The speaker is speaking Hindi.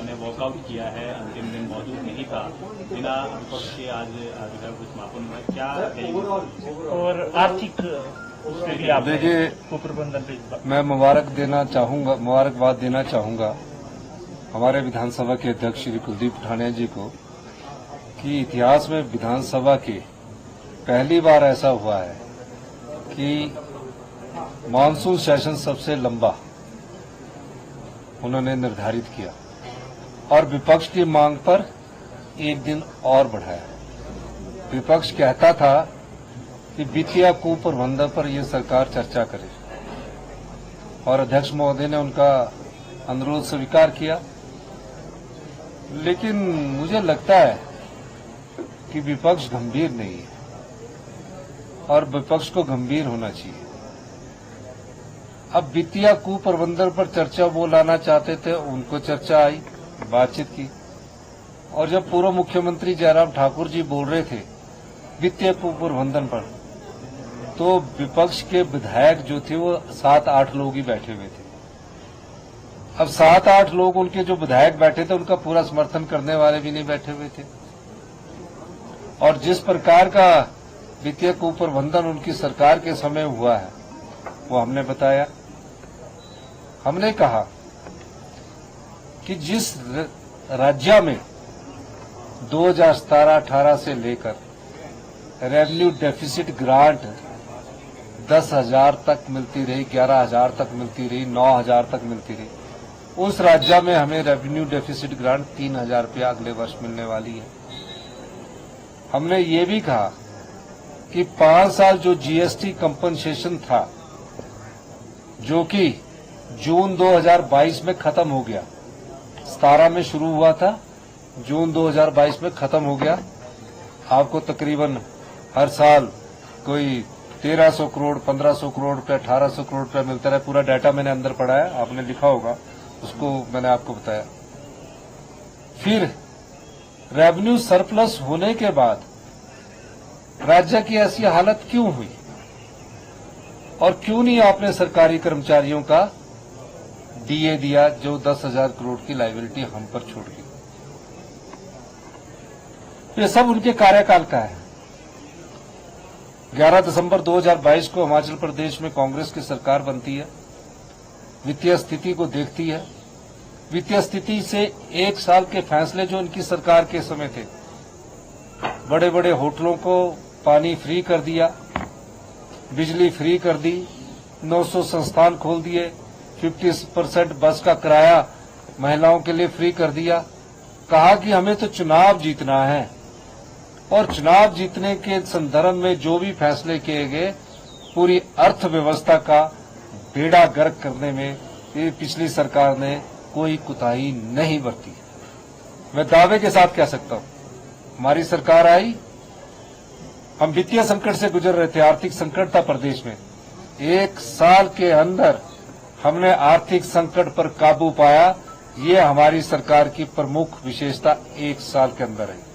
ने वॉकआउट किया है, अंतिम दिन मौजूद नहीं था, बिना विपक्ष के आज विधायक समापन हुआ, क्या कहेंगे? और आर्थिक देखिए, मैं मुबारकबाद देना चाहूंगा हमारे विधानसभा के अध्यक्ष श्री कुलदीप पठानिया जी को कि इतिहास में विधानसभा के पहली बार ऐसा हुआ है कि मानसून सेशन सबसे लंबा उन्होंने निर्धारित किया और विपक्ष की मांग पर एक दिन और बढ़ाया। विपक्ष कहता था कि वित्तीय कुप्रबंधन पर यह सरकार चर्चा करे और अध्यक्ष महोदय ने उनका अनुरोध स्वीकार किया, लेकिन मुझे लगता है कि विपक्ष गंभीर नहीं है और विपक्ष को गंभीर होना चाहिए। अब वित्तीय कुप्रबंधन पर चर्चा वो लाना चाहते थे, उनको चर्चा आई, बातचीत की, और जब पूर्व मुख्यमंत्री जयराम ठाकुर जी बोल रहे थे वित्तीय कुप्रबंधन पर, तो विपक्ष के विधायक जो थे वो 7-8 लोग ही बैठे हुए थे। अब 7-8 लोग उनके जो विधायक बैठे थे उनका पूरा समर्थन करने वाले भी नहीं बैठे हुए थे, और जिस प्रकार का वित्तीय कुप्रबंधन उनकी सरकार के समय हुआ है वो हमने बताया। हमने कहा कि जिस राज्य में 2017-18 से लेकर रेवेन्यू डेफिसिट ग्रांट 10,000 तक मिलती रही, 11,000 तक मिलती रही, 9,000 तक मिलती रही, उस राज्य में हमें रेवेन्यू डेफिसिट ग्रांट 3,000 रुपया अगले वर्ष मिलने वाली है। हमने ये भी कहा कि 5 साल जो जीएसटी कंपनसेशन था, जो कि जून 2022 में खत्म हो गया, 17 में शुरू हुआ था, जून 2022 में खत्म हो गया। आपको तकरीबन हर साल कोई 1300 करोड़, 1500 करोड़ रुपया, 1800 करोड़ रुपया मिलता रहा। पूरा डाटा मैंने अंदर पढ़ा है, आपने लिखा होगा, उसको मैंने आपको बताया। फिर रेवेन्यू सरप्लस होने के बाद राज्य की ऐसी हालत क्यों हुई और क्यों नहीं आपने सरकारी कर्मचारियों का डीए दिया, जो 10,000 करोड़ की लायबिलिटी हम पर छोड़ दी। ये सब उनके कार्यकाल का है। 11 दिसंबर 2022 को हिमाचल प्रदेश में कांग्रेस की सरकार बनती है, वित्तीय स्थिति को देखती है। वित्तीय स्थिति से 1 साल के फैसले जो इनकी सरकार के समय थे, बड़े बड़े होटलों को पानी फ्री कर दिया, बिजली फ्री कर दी, 900 संस्थान खोल दिए, 50% बस का किराया महिलाओं के लिए फ्री कर दिया। कहा कि हमें तो चुनाव जीतना है, और चुनाव जीतने के संदर्भ में जो भी फैसले किए गए, पूरी अर्थव्यवस्था का बेड़ा गर्क करने में ये पिछली सरकार ने कोई कुताही नहीं बरती। मैं दावे के साथ कह सकता हूं, हमारी सरकार आई, हम वित्तीय संकट से गुजर रहे थे, आर्थिक संकट था प्रदेश में। 1 साल के अंदर हमने आर्थिक संकट पर काबू पाया। ये हमारी सरकार की प्रमुख विशेषता 1 साल के अंदर है।